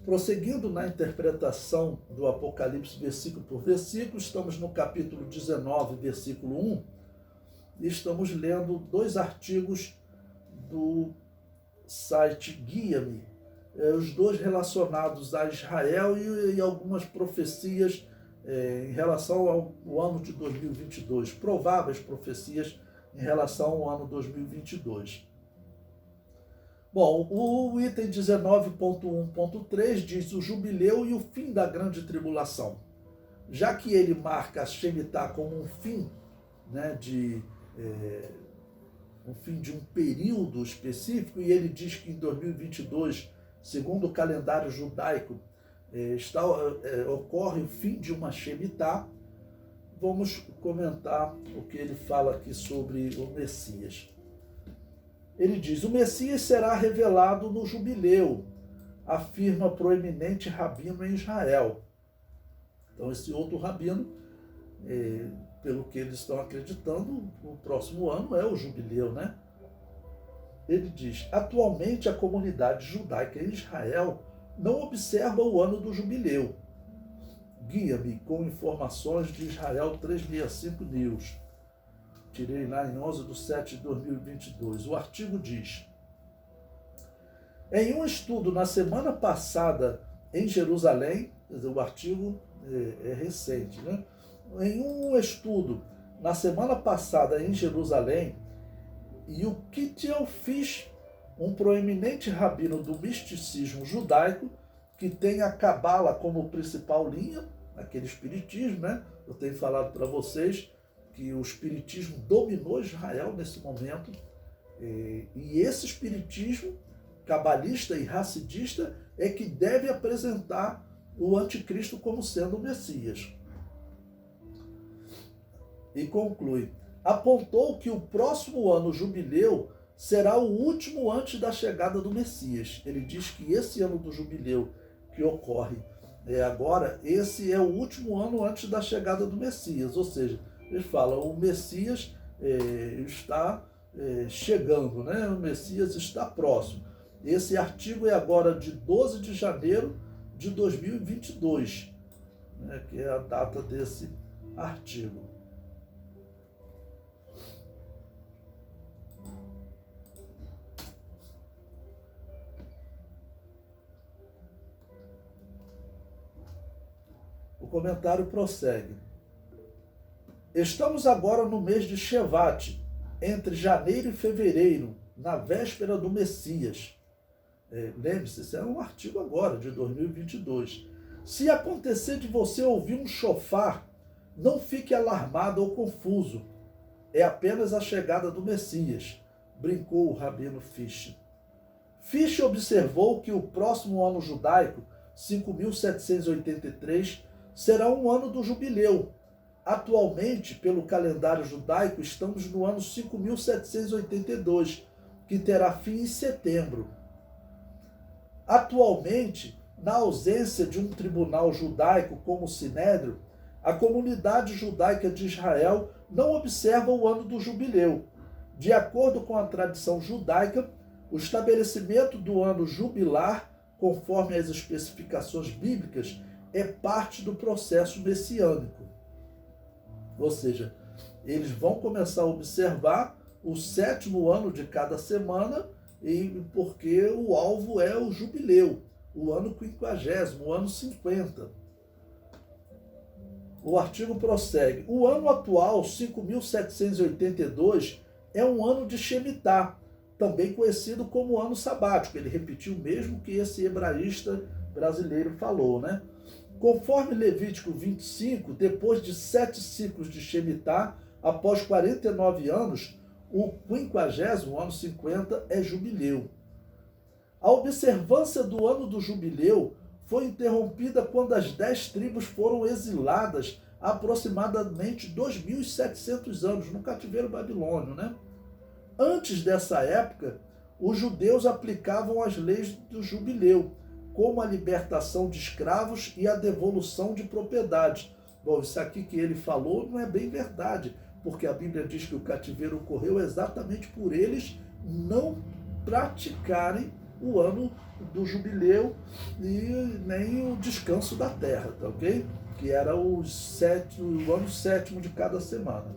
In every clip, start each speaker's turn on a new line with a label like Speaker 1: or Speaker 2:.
Speaker 1: Prosseguindo na interpretação do Apocalipse versículo por versículo, estamos no capítulo 19, versículo 1, e estamos lendo 2 artigos do site Guia-me, os 2 relacionados a Israel e algumas profecias em relação ao ano de 2022, prováveis profecias em relação ao ano 2022. Bom, o item 19.1.3 diz o jubileu e o fim da grande tribulação. Já que ele marca a Shemitah como um fim, né, um fim de um período específico, e ele diz que em 2022, segundo o calendário judaico, ocorre o fim de uma Shemitah. Vamos comentar o que ele fala aqui sobre o Messias. Ele diz: o Messias será revelado no jubileu, afirma proeminente rabino em Israel. Então, esse outro rabino, pelo que eles estão acreditando, o próximo ano é o jubileu, né? Ele diz: atualmente a comunidade judaica em Israel não observa o ano do jubileu. Guia-me com informações de Israel 365 News. Tirei lá em 11/7/2022. O artigo diz: em um estudo na semana passada em Jerusalém, quer dizer, o artigo é recente, né? Em um estudo na semana passada em Jerusalém, Yukitiel Fish, um proeminente rabino do misticismo judaico, que tem a Cabala como principal linha, aquele espiritismo, né? Eu tenho falado para vocês que o espiritismo dominou Israel nesse momento, e esse espiritismo cabalista e racidista é que deve apresentar o anticristo como sendo o Messias. E conclui: apontou que o próximo ano jubileu será o último antes da chegada do Messias. Ele diz que esse ano do jubileu que ocorre agora, esse é o último ano antes da chegada do Messias, ou seja, ele fala, o Messias está chegando, né? O Messias está próximo. Esse artigo é agora de 12 de janeiro de 2022, né? Que é a data desse artigo. O comentário prossegue. Estamos agora no mês de Shevat, entre janeiro e fevereiro, na véspera do Messias. Lembre-se, esse é um artigo agora, de 2022. Se acontecer de você ouvir um shofar, não fique alarmado ou confuso. É apenas a chegada do Messias, brincou o rabino Fish. Fish observou que o próximo ano judaico, 5.783, será um ano do jubileu. Atualmente, pelo calendário judaico, estamos no ano 5.782, que terá fim em setembro. Atualmente, na ausência de um tribunal judaico como o Sinédrio, a comunidade judaica de Israel não observa o ano do jubileu. De acordo com a tradição judaica, o estabelecimento do ano jubilar, conforme as especificações bíblicas, é parte do processo messiânico. Ou seja, eles vão começar a observar o 7º ano de cada semana, porque o alvo é o jubileu, o ano 50º, o ano 50. O artigo prossegue. O ano atual, 5.782, é um ano de Shemitah, também conhecido como ano sabático. Ele repetiu o mesmo que esse hebraísta brasileiro falou, né? Conforme Levítico 25, depois de 7 ciclos de Shemitah, após 49 anos, o 50º, ano 50, é jubileu. A observância do ano do jubileu foi interrompida quando as 10 tribos foram exiladas há aproximadamente 2.700 anos no cativeiro babilônio, né? Antes dessa época, os judeus aplicavam as leis do jubileu, como a libertação de escravos e a devolução de propriedades. Bom, isso aqui que ele falou não é bem verdade, porque a Bíblia diz que o cativeiro ocorreu exatamente por eles não praticarem o ano do jubileu e nem o descanso da terra, tá ok? Que era o ano sétimo de cada semana.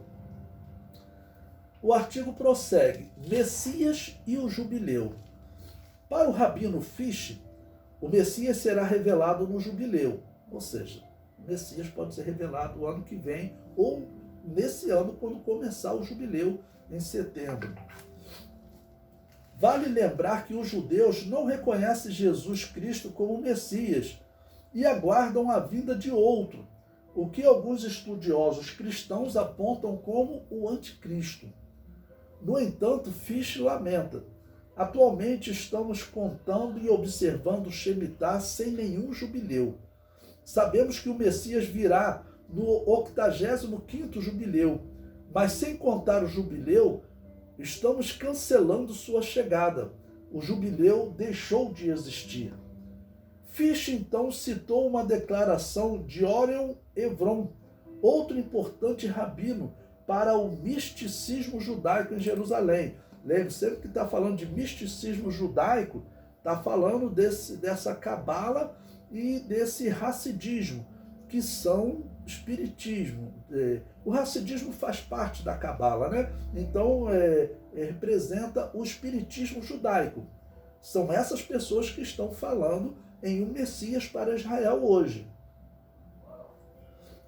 Speaker 1: O artigo prossegue: Messias e o jubileu. Para o Rabino Fisch, o Messias será revelado no jubileu, ou seja, o Messias pode ser revelado o ano que vem ou nesse ano, quando começar o jubileu, em setembro. Vale lembrar que os judeus não reconhecem Jesus Cristo como Messias e aguardam a vinda de outro, o que alguns estudiosos cristãos apontam como o anticristo. No entanto, Fisch lamenta: atualmente estamos contando e observando o Shemitah sem nenhum jubileu. Sabemos que o Messias virá no 85º jubileu, mas sem contar o jubileu, estamos cancelando sua chegada. O jubileu deixou de existir. Fisch então citou uma declaração de Orion Evron, outro importante rabino para o misticismo judaico em Jerusalém. Lembre, sempre que está falando de misticismo judaico, está falando dessa cabala e desse racidismo, que são espiritismo. O racidismo faz parte da cabala, né? Então, representa o espiritismo judaico. São essas pessoas que estão falando em um Messias para Israel hoje.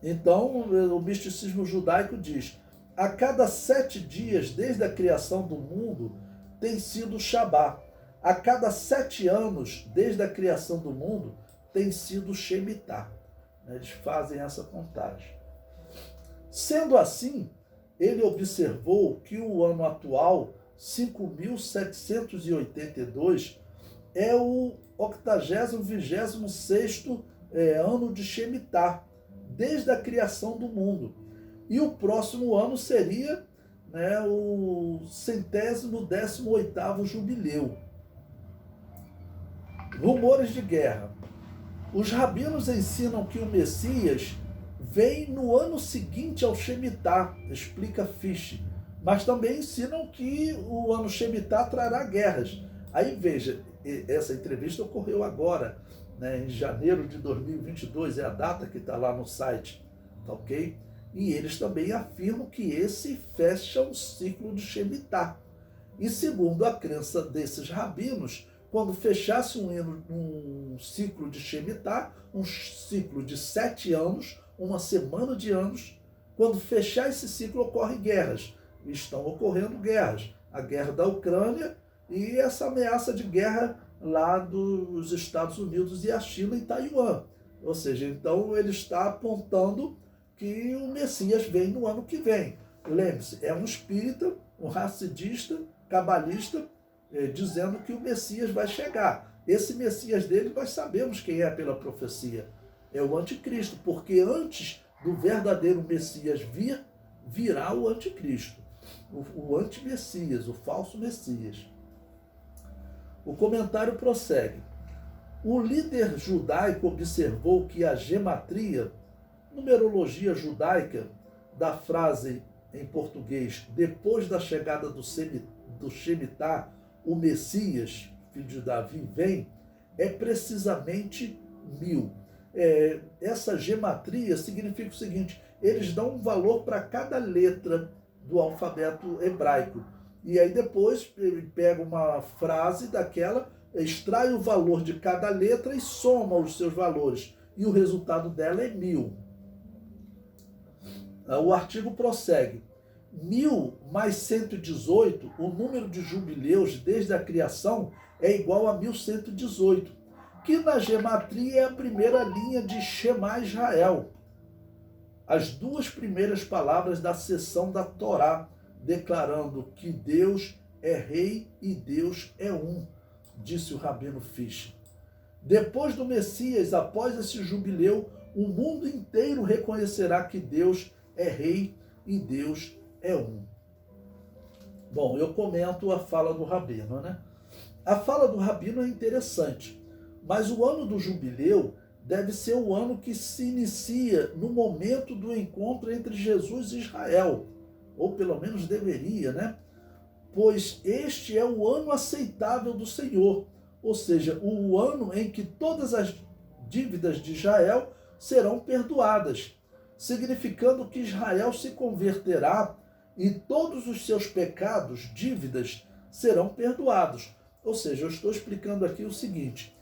Speaker 1: Então, o misticismo judaico diz: a cada 7 dias, desde a criação do mundo, tem sido o Shabá. A cada 7 anos, desde a criação do mundo, tem sido o Shemitah. Eles fazem essa contagem. Sendo assim, ele observou que o ano atual, 5.782, é o 26º ano de Shemitah, desde a criação do mundo. E o próximo ano seria, né, o 118º jubileu. Rumores de guerra. Os rabinos ensinam que o Messias vem no ano seguinte ao Shemitah, explica Fisch, mas também ensinam que o ano Shemitah trará guerras. Aí veja, essa entrevista ocorreu agora, né, em janeiro de 2022, é a data que está lá no site, tá ok? E eles também afirmam que esse fecha o ciclo de Shemitah. E segundo a crença desses rabinos, quando fechasse um ciclo de Shemitah, um ciclo de 7 anos, uma semana de anos, quando fechar esse ciclo ocorrem guerras. Estão ocorrendo guerras. A guerra da Ucrânia e essa ameaça de guerra lá dos Estados Unidos e a China em Taiwan. Ou seja, então ele está apontando que o Messias vem no ano que vem. Lembre-se, é um espírita, um racidista, cabalista, dizendo que o Messias vai chegar. Esse Messias dele nós sabemos quem é pela profecia. É o anticristo, porque antes do verdadeiro Messias vir, virá o anticristo, o antimessias, o falso Messias. O comentário prossegue. O líder judaico observou que a gematria, numerologia judaica, da frase em português, depois da chegada do Shemitah, o Messias, filho de Davi, vem, é precisamente 1000. Essa gematria significa o seguinte: eles dão um valor para cada letra do alfabeto hebraico. E aí depois ele pega uma frase daquela, extrai o valor de cada letra e soma os seus valores. E o resultado dela é 1000. O artigo prossegue. 1000 mais 118, o número de jubileus desde a criação, é igual a 1118, que na gematria é a primeira linha de Shema Israel. As 2 primeiras palavras da seção da Torá, declarando que Deus é rei e Deus é um, disse o rabino Fisch. Depois do Messias, após esse jubileu, o mundo inteiro reconhecerá que Deus é rei e Deus é um. Bom, eu comento a fala do rabino, né? A fala do rabino é interessante, mas o ano do jubileu deve ser o ano que se inicia no momento do encontro entre Jesus e Israel, ou pelo menos deveria, né? Pois este é o ano aceitável do Senhor, ou seja, o ano em que todas as dívidas de Israel serão perdoadas, significando que Israel se converterá e todos os seus pecados, dívidas, serão perdoados. Ou seja, eu estou explicando aqui o seguinte,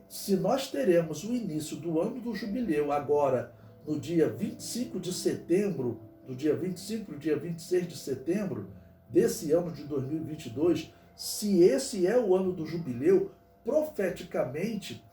Speaker 1: se nós teremos o início do ano do jubileu agora, no dia 25 de setembro, do dia 25 ao dia 26 de setembro desse ano de 2022, se esse é o ano do jubileu, profeticamente,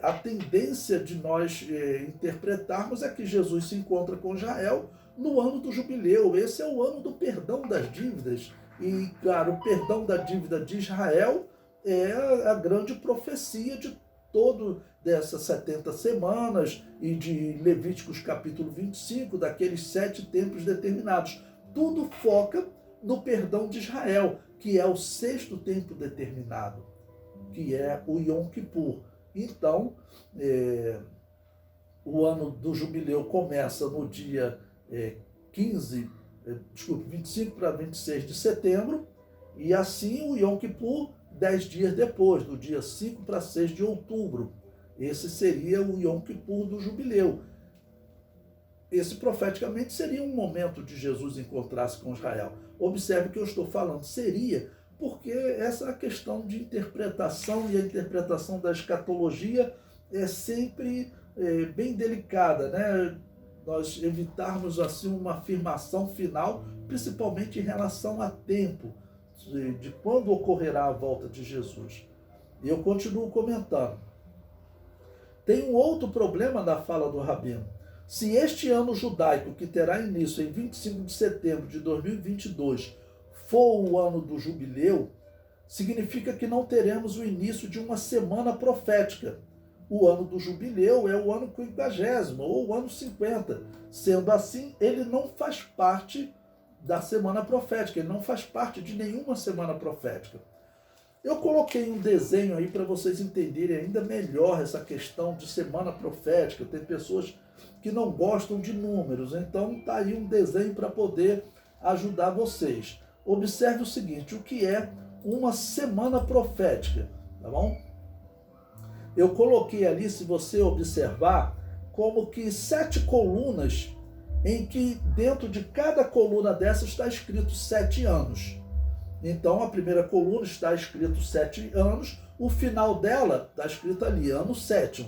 Speaker 1: a tendência de nós interpretarmos é que Jesus se encontra com Israel no ano do jubileu. Esse é o ano do perdão das dívidas. E, claro, o perdão da dívida de Israel é a grande profecia de todo dessas 70 semanas e de Levíticos capítulo 25, daqueles 7 tempos determinados. Tudo foca no perdão de Israel, que é o 6º tempo determinado, que é o Yom Kippur. Então, o ano do jubileu começa no dia 25 para 26 de setembro, e assim o Yom Kippur 10 dias depois, do dia 5 para 6 de outubro. Esse seria o Yom Kippur do jubileu. Esse profeticamente seria um momento de Jesus encontrar-se com Israel. Observe que eu estou falando seria, porque essa questão de interpretação e a interpretação da escatologia é sempre bem delicada, né? Nós evitarmos assim uma afirmação final, principalmente em relação a tempo, de quando ocorrerá a volta de Jesus. E eu continuo comentando. Tem um outro problema na fala do Rabino. Se este ano judaico, que terá início em 25 de setembro de 2022, for o ano do jubileu, significa que não teremos o início de uma semana profética. O ano do jubileu é o ano 50º, ou o ano 50. Sendo assim, ele não faz parte da semana profética, ele não faz parte de nenhuma semana profética. Eu coloquei um desenho aí para vocês entenderem ainda melhor essa questão de semana profética. Tem pessoas que não gostam de números, então tá aí um desenho para poder ajudar vocês. Observe o seguinte, o que é uma semana profética, tá bom? Eu coloquei ali, se você observar, como que 7 colunas, em que dentro de cada coluna dessa está escrito 7 anos. Então, a primeira coluna está escrito 7 anos, o final dela está escrito ali, ano 7º.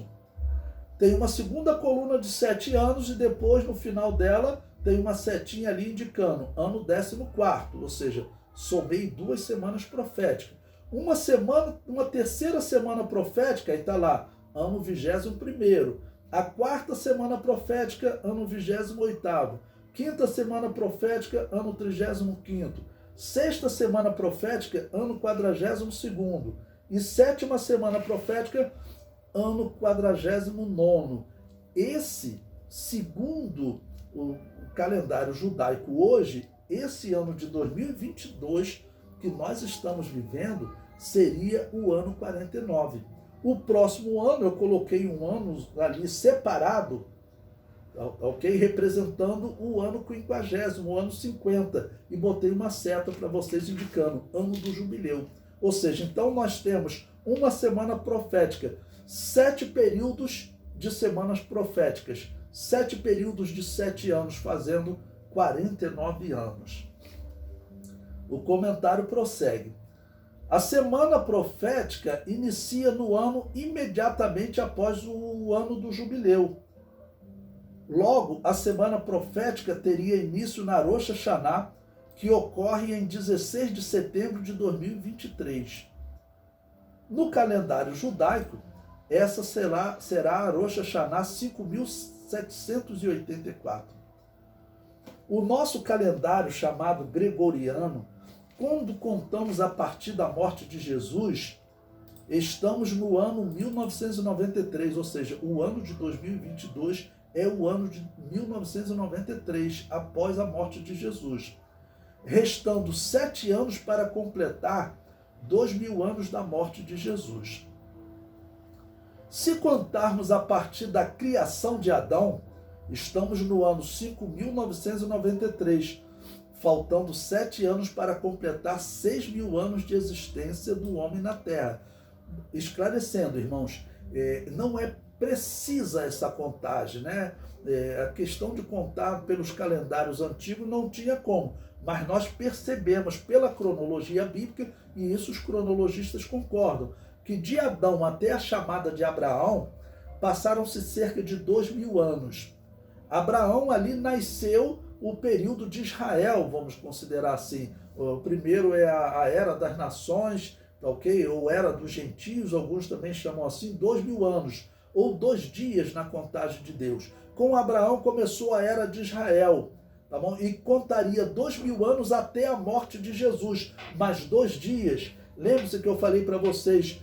Speaker 1: Tem uma segunda coluna de 7 anos e depois, no final dela, tem uma setinha ali indicando ano 14º, ou seja, somei 2 semanas proféticas. Uma terceira semana profética, aí está lá, ano 21º. A 4ª semana profética, ano 28º. 5ª semana profética, ano 35º. 6ª semana profética, ano 42º. E 7ª semana profética, ano 49º. Esse, segundo o calendário judaico hoje, esse ano de 2022 que nós estamos vivendo seria o ano 49. O próximo ano eu coloquei um ano ali separado, ok? Representando o ano 50º, o ano 50, e botei uma seta para vocês indicando ano do jubileu. Ou seja, então nós temos uma semana profética, 7 períodos de semanas proféticas, 7 períodos de 7 anos, fazendo 49 anos. O comentário prossegue. A semana profética inicia no ano imediatamente após o ano do jubileu. Logo, a semana profética teria início na Rosh Hashanah, que ocorre em 16 de setembro de 2023. No calendário judaico, essa será a Rosh Hashanah 5784. O nosso calendário chamado gregoriano, quando contamos a partir da morte de Jesus, estamos no ano 1993, ou seja, o ano de 2022 é o ano de 1993, após a morte de Jesus, restando 7 anos para completar 2000 anos da morte de Jesus. Se contarmos a partir da criação de Adão, estamos no ano 5.993, faltando 7 anos para completar 6.000 anos de existência do homem na Terra. esclarecendo, irmãos, não é precisa essa contagem, né? A questão de contar pelos calendários antigos não tinha como, mas nós percebemos pela cronologia bíblica, e isso os cronologistas concordam, que de Adão até a chamada de Abraão passaram-se cerca de 2000 anos. Abraão ali nasceu o período de Israel, vamos considerar assim. O primeiro é a era das nações, ok? Ou era dos gentios, alguns também chamam assim, 2000 anos, ou 2 dias na contagem de Deus. Com Abraão começou a era de Israel, tá bom? E contaria 2000 anos até a morte de Jesus, mais 2 dias. Lembre-se que eu falei para vocês,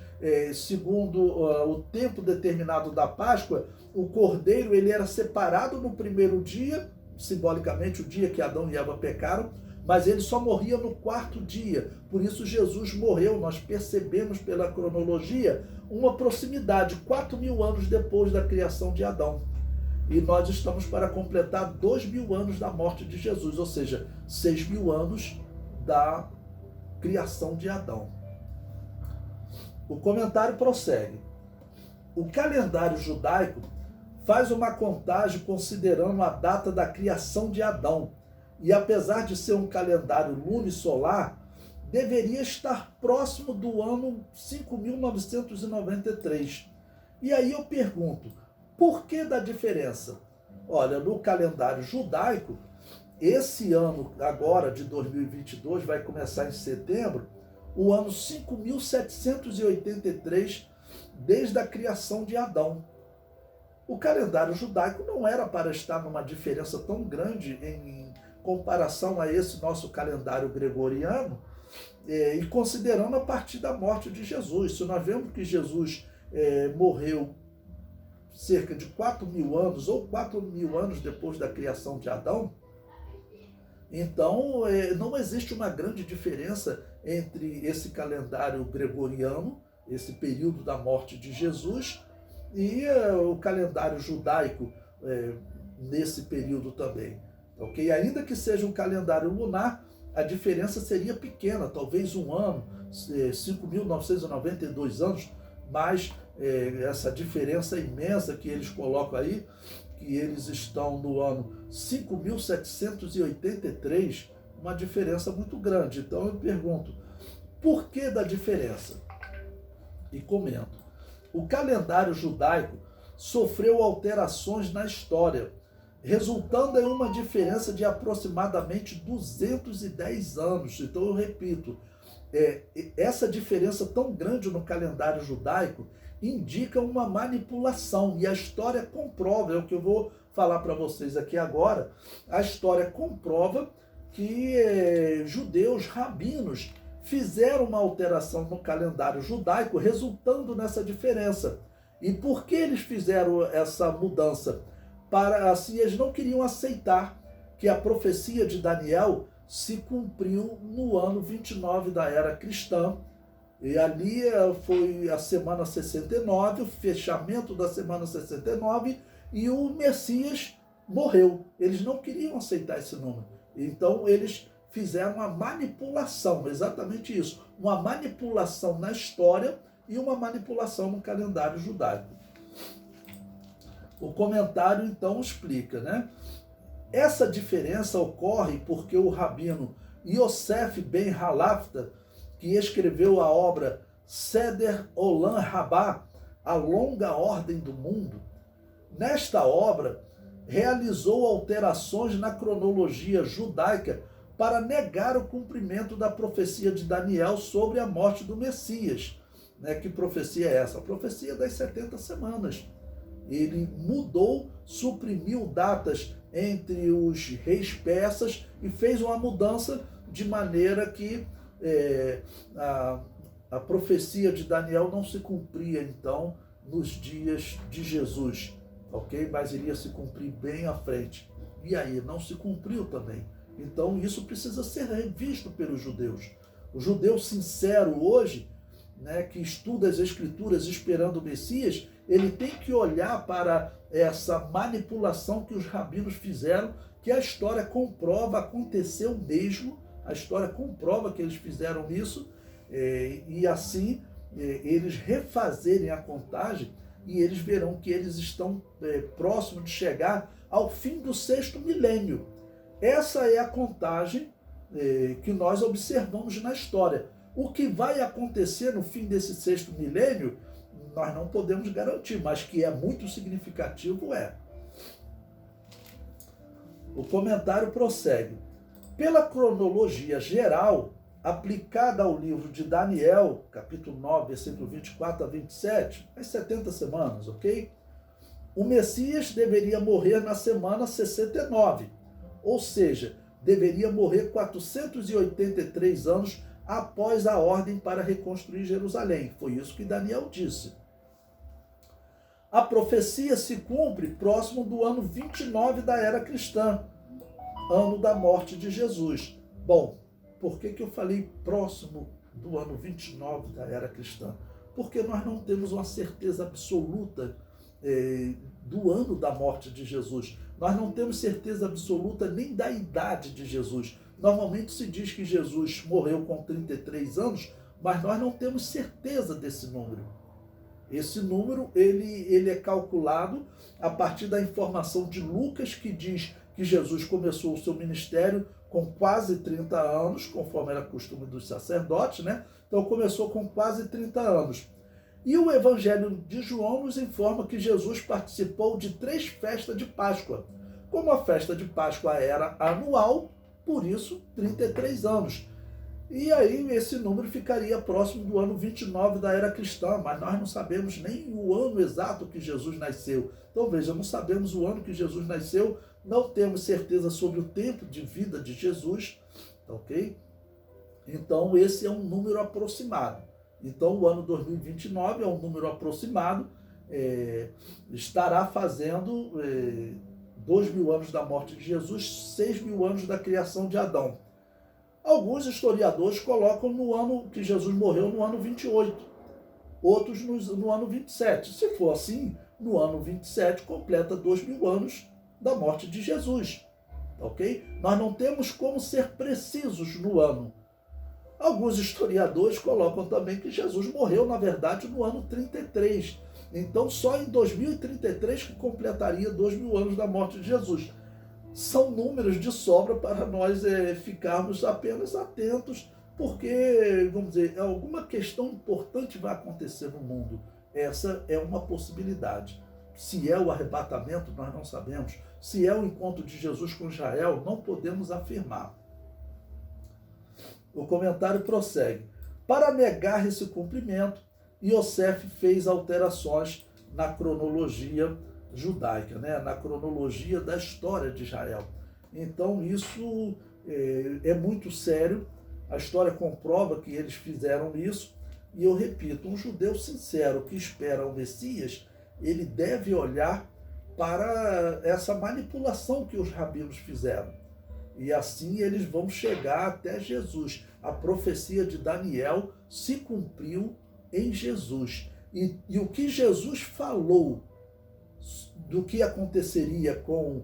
Speaker 1: segundo o tempo determinado da Páscoa, o cordeiro ele era separado no primeiro dia, simbolicamente o dia que Adão e Eva pecaram, mas ele só morria no 4º dia. Por isso Jesus morreu, nós percebemos pela cronologia uma proximidade, 4000 anos depois da criação de Adão. E nós estamos para completar 2000 anos da morte de Jesus, ou seja, 6000 anos da criação de Adão. O comentário prossegue. O calendário judaico faz uma contagem considerando a data da criação de Adão, e apesar de ser um calendário lunisolar, deveria estar próximo do ano 5.993. E aí eu pergunto, por que da diferença? Olha, no calendário judaico, esse ano agora de 2022 vai começar em setembro, o ano 5.783 desde a criação de Adão. O calendário judaico não era para estar numa diferença tão grande em comparação a esse nosso calendário gregoriano, e considerando a partir da morte de Jesus. Se nós vemos que Jesus morreu cerca de 4.000 anos ou 4.000 anos depois da criação de Adão, então não existe uma grande diferença entre esse calendário gregoriano, esse período da morte de Jesus, e o calendário judaico nesse período também. Okay? Ainda que seja um calendário lunar, a diferença seria pequena, talvez um ano, 5.992 anos, mas essa diferença imensa que eles colocam aí, que eles estão no ano 5.783, uma diferença muito grande. Então eu pergunto, por que da diferença? E comento. O calendário judaico sofreu alterações na história, resultando em uma diferença de aproximadamente 210 anos. Então eu repito, essa diferença tão grande no calendário judaico indica uma manipulação, e a história comprova, é o que eu vou falar para vocês aqui agora. A história comprova que judeus, rabinos, fizeram uma alteração no calendário judaico, resultando nessa diferença. E por que eles fizeram essa mudança? Para assim, eles não queriam aceitar que a profecia de Daniel se cumpriu no ano 29 da era cristã. E ali foi a semana 69, o fechamento da semana 69, e o Messias morreu. Eles não queriam aceitar esse número. Então eles fizeram uma manipulação, exatamente isso, uma manipulação na história e uma manipulação no calendário judaico. O comentário então explica, né? Essa diferença ocorre porque o rabino Yosef ben Halafta, que escreveu a obra Seder Olam Rabbah, a longa ordem do mundo, nesta obra realizou alterações na cronologia judaica para negar o cumprimento da profecia de Daniel sobre a morte do Messias. Que profecia é essa? A profecia das 70 semanas. Ele mudou, suprimiu datas entre os reis persas e fez uma mudança de maneira que a profecia de Daniel não se cumpria, então, nos dias de Jesus, ok? Mas iria se cumprir bem à frente. E aí, não se cumpriu também. Então, isso precisa ser revisto pelos judeus. O judeu sincero hoje, que estuda as Escrituras esperando o Messias, ele tem que olhar para essa manipulação que os rabinos fizeram, que a história comprova, aconteceu mesmo, a história comprova que eles fizeram isso, e assim eles refazerem a contagem e eles verão que eles estão próximos de chegar ao fim do 6º milênio. Essa é a contagem que nós observamos na história. O que vai acontecer no fim desse 6º milênio, nós não podemos garantir, mas que é muito significativo é. O comentário prossegue. Pela cronologia geral, aplicada ao livro de Daniel, capítulo 9, versículo 24 a 27, as 70 semanas, ok? O Messias deveria morrer na semana 69, ou seja, deveria morrer 483 anos após a ordem para reconstruir Jerusalém. Foi isso que Daniel disse. A profecia se cumpre próximo do ano 29 da era cristã, ano da morte de Jesus. Bom, por que eu falei próximo do ano 29 da era cristã? Porque nós não temos uma certeza absoluta do ano da morte de Jesus. Nós não temos certeza absoluta nem da idade de Jesus. Normalmente se diz que Jesus morreu com 33 anos, mas nós não temos certeza desse número. Esse número ele é calculado a partir da informação de Lucas, que diz que Jesus começou o seu ministério com quase 30 anos, conforme era costume dos sacerdotes, né? Então começou com quase 30 anos. E o Evangelho de João nos informa que Jesus participou de 3 festas de Páscoa. Como a festa de Páscoa era anual, por isso 33 anos. E aí esse número ficaria próximo do ano 29 da era cristã, mas nós não sabemos nem o ano exato que Jesus nasceu. Então veja, não sabemos o ano que Jesus nasceu, não temos certeza sobre o tempo de vida de Jesus, ok? Então esse é um número aproximado. Então o ano 2029 é um número aproximado, estará fazendo 2.000 anos da morte de Jesus, 6.000 anos da criação de Adão. Alguns historiadores colocam no ano que Jesus morreu no ano 28, outros no ano 27. Se for assim, no ano 27 completa 2.000 anos da morte de Jesus, ok? Nós não temos como ser precisos no ano. Alguns historiadores colocam também que Jesus morreu, na verdade, no ano 33. Então, só em 2033 que completaria 2.000 anos da morte de Jesus. São números de sobra para nós ficarmos apenas atentos, porque, vamos dizer, alguma questão importante vai acontecer no mundo. Essa é uma possibilidade. Se é o arrebatamento, nós não sabemos. Se é o encontro de Jesus com Israel, não podemos afirmar. O comentário prossegue. Para negar esse cumprimento, Iosef fez alterações na cronologia judaica, né? Na cronologia da história de Israel. Então isso é muito sério. A história comprova que eles fizeram isso. E eu repito, um judeu sincero que espera o Messias, ele deve olhar para essa manipulação que os rabinos fizeram. E assim eles vão chegar até Jesus. A profecia de Daniel se cumpriu em Jesus. E o que Jesus falou do que aconteceria com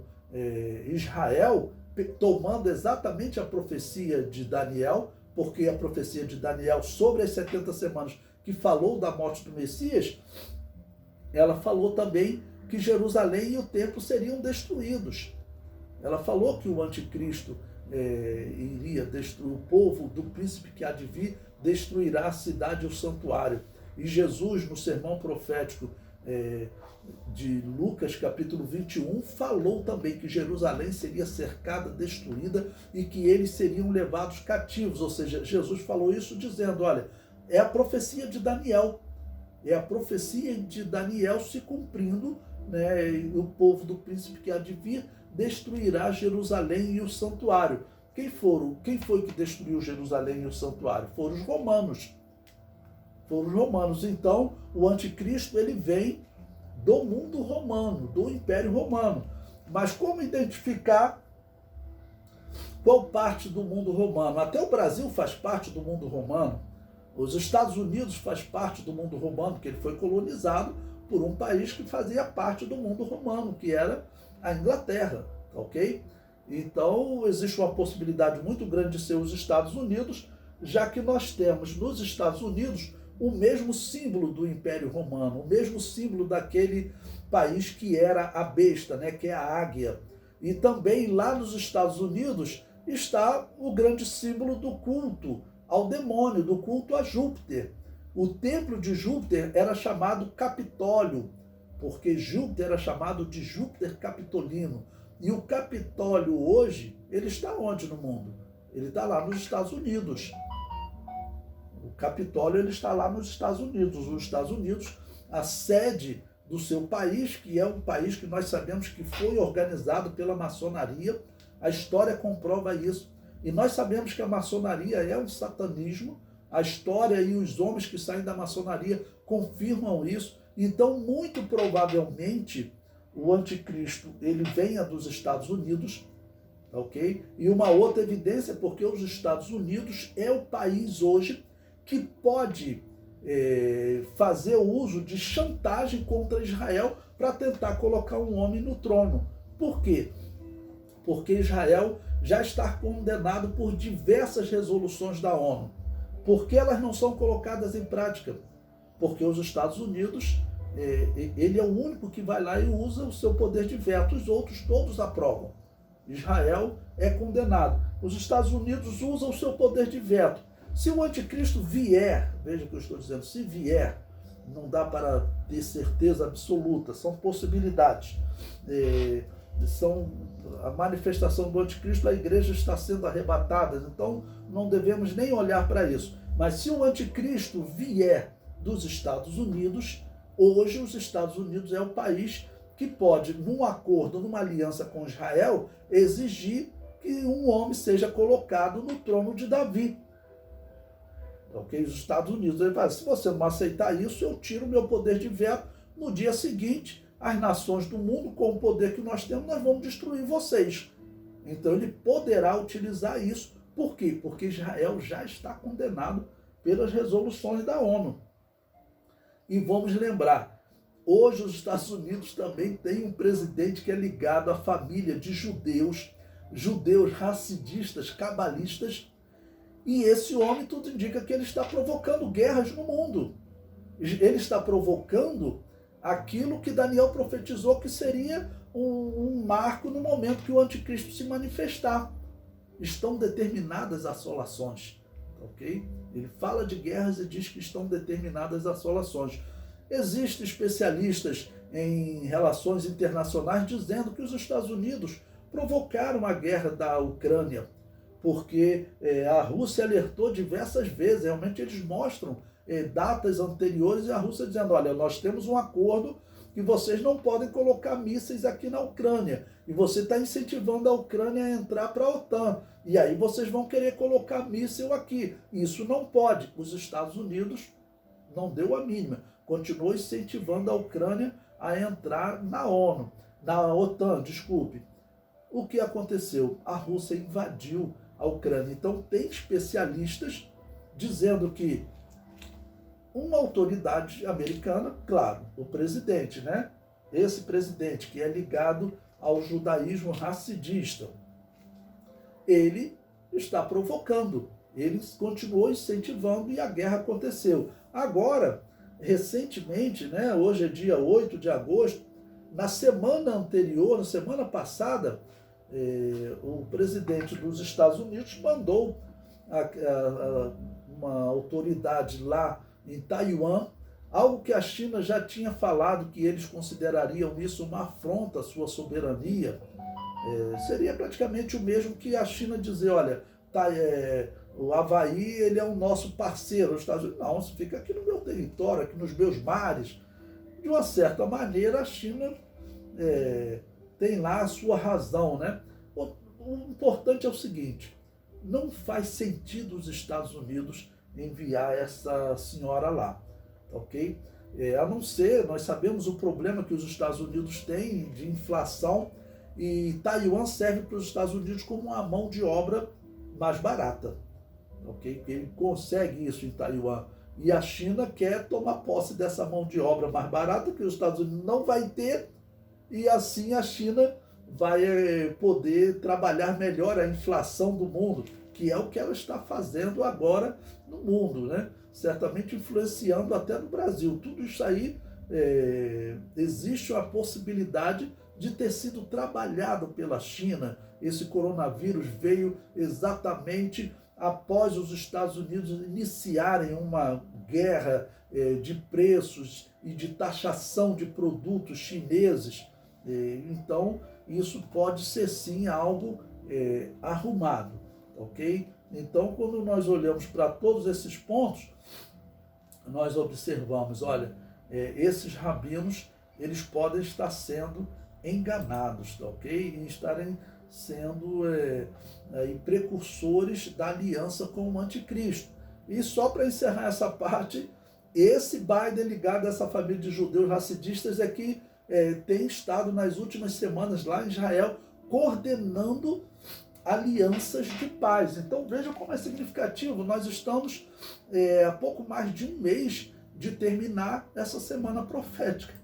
Speaker 1: Israel, tomando exatamente a profecia de Daniel, porque a profecia de Daniel sobre as 70 semanas que falou da morte do Messias, ela falou também que Jerusalém e o templo seriam destruídos. Ela falou que o anticristo iria destruir o povo do príncipe que há de vir, destruirá a cidade e o santuário. E Jesus, no sermão profético de Lucas, capítulo 21, falou também que Jerusalém seria cercada, destruída e que eles seriam levados cativos. Ou seja, Jesus falou isso dizendo, olha, é a profecia de Daniel. É a profecia de Daniel se cumprindo, né? O povo do príncipe que há de vir destruirá Jerusalém e o santuário. Quem foi que destruiu Jerusalém e o santuário? Foram os romanos. Foram os romanos. Então, o anticristo ele vem do mundo romano, do Império Romano. Mas como identificar qual parte do mundo romano? Até o Brasil faz parte do mundo romano. Os Estados Unidos faz parte do mundo romano, porque ele foi colonizado por um país que fazia parte do mundo romano, que era a Inglaterra, ok? Então, existe uma possibilidade muito grande de ser os Estados Unidos, já que nós temos nos Estados Unidos o mesmo símbolo do Império Romano, o mesmo símbolo daquele país que era a besta, né, que é a águia. E também lá nos Estados Unidos está o grande símbolo do culto ao demônio, do culto a Júpiter. O templo de Júpiter era chamado Capitólio, porque Júpiter era chamado de Júpiter Capitolino. E o Capitólio hoje, ele está onde no mundo? Ele está lá nos Estados Unidos. O Capitólio ele está lá nos Estados Unidos. Os Estados Unidos, a sede do seu país, que é um país que nós sabemos que foi organizado pela maçonaria, a história comprova isso. E nós sabemos que a maçonaria é um satanismo, a história e os homens que saem da maçonaria confirmam isso. Então, muito provavelmente, o anticristo ele venha dos Estados Unidos, ok? E uma outra evidência, porque os Estados Unidos é o país hoje que pode fazer uso de chantagem contra Israel para tentar colocar um homem no trono. Por quê? Porque Israel já está condenado por diversas resoluções da ONU. Por que elas não são colocadas em prática? Porque os Estados Unidos, ele é o único que vai lá e usa o seu poder de veto, os outros todos aprovam. Israel é condenado. Os Estados Unidos usam o seu poder de veto. Se o anticristo vier, veja o que eu estou dizendo, se vier, não dá para ter certeza absoluta, são possibilidades. São a manifestação do anticristo, a igreja está sendo arrebatada, então não devemos nem olhar para isso. Mas se o anticristo vier dos Estados Unidos, hoje os Estados Unidos é o país que pode, num acordo, numa aliança com Israel, exigir que um homem seja colocado no trono de Davi. Ok? Os Estados Unidos, ele fala, se você não aceitar isso, eu tiro o meu poder de veto. No dia seguinte, as nações do mundo, com o poder que nós temos, nós vamos destruir vocês. Então ele poderá utilizar isso. Por quê? Porque Israel já está condenado pelas resoluções da ONU. E vamos lembrar, hoje os Estados Unidos também tem um presidente que é ligado à família de judeus racidistas, cabalistas, e esse homem, tudo indica que ele está provocando guerras no mundo. Ele está provocando aquilo que Daniel profetizou que seria um marco no momento que o anticristo se manifestar. Estão determinadas assolações, ok? Ele fala de guerras e diz que estão determinadas assolações. Existem especialistas em relações internacionais dizendo que os Estados Unidos provocaram a guerra da Ucrânia, porque a Rússia alertou diversas vezes, realmente eles mostram datas anteriores e a Rússia dizendo, olha, nós temos um acordo que vocês não podem colocar mísseis aqui na Ucrânia, e você está incentivando a Ucrânia a entrar para a OTAN, e aí vocês vão querer colocar míssil aqui. Isso não pode. Os Estados Unidos não deu a mínima, continuou incentivando a Ucrânia a entrar na OTAN, desculpe. O que aconteceu? A Rússia invadiu a Ucrânia. Então tem especialistas dizendo que uma autoridade americana, claro, o presidente, né? Esse presidente que é ligado ao judaísmo racidista, ele está provocando, ele continuou incentivando e a guerra aconteceu. Agora, recentemente, né, hoje é dia 8 de agosto, na semana anterior, na semana passada, o presidente dos Estados Unidos mandou uma autoridade lá em Taiwan, algo que a China já tinha falado que eles considerariam isso uma afronta à sua soberania. Seria praticamente o mesmo que a China dizer, olha, o Havaí ele é o nosso parceiro, os Estados Unidos, não, isso fica aqui no meu território, aqui nos meus mares. De uma certa maneira, a China tem lá a sua razão, né? O importante é o seguinte, não faz sentido os Estados Unidos enviar essa senhora lá, ok? A não ser, nós sabemos o problema que os Estados Unidos têm de inflação, e Taiwan serve para os Estados Unidos como uma mão de obra mais barata, ok? Porque ele consegue isso em Taiwan. E a China quer tomar posse dessa mão de obra mais barata que os Estados Unidos não vai ter, e assim a China vai poder trabalhar melhor a inflação do mundo, que é o que ela está fazendo agora no mundo, né? certamente influenciando até no Brasil. Tudo isso aí, existe a possibilidade de ter sido trabalhado pela China. Esse coronavírus veio exatamente após os Estados Unidos iniciarem uma guerra de preços e de taxação de produtos chineses. Então, isso pode ser sim algo arrumado, ok? Então, quando nós olhamos para todos esses pontos, nós observamos, olha, esses rabinos, eles podem estar sendo enganados, ok? E estarem sendo precursores da aliança com o anticristo. E só para encerrar essa parte, esse Biden ligado a essa família de judeus racidistas é que tem estado nas últimas semanas lá em Israel coordenando alianças de paz. Então veja como é significativo. Nós estamos há pouco mais de um mês de terminar essa semana profética.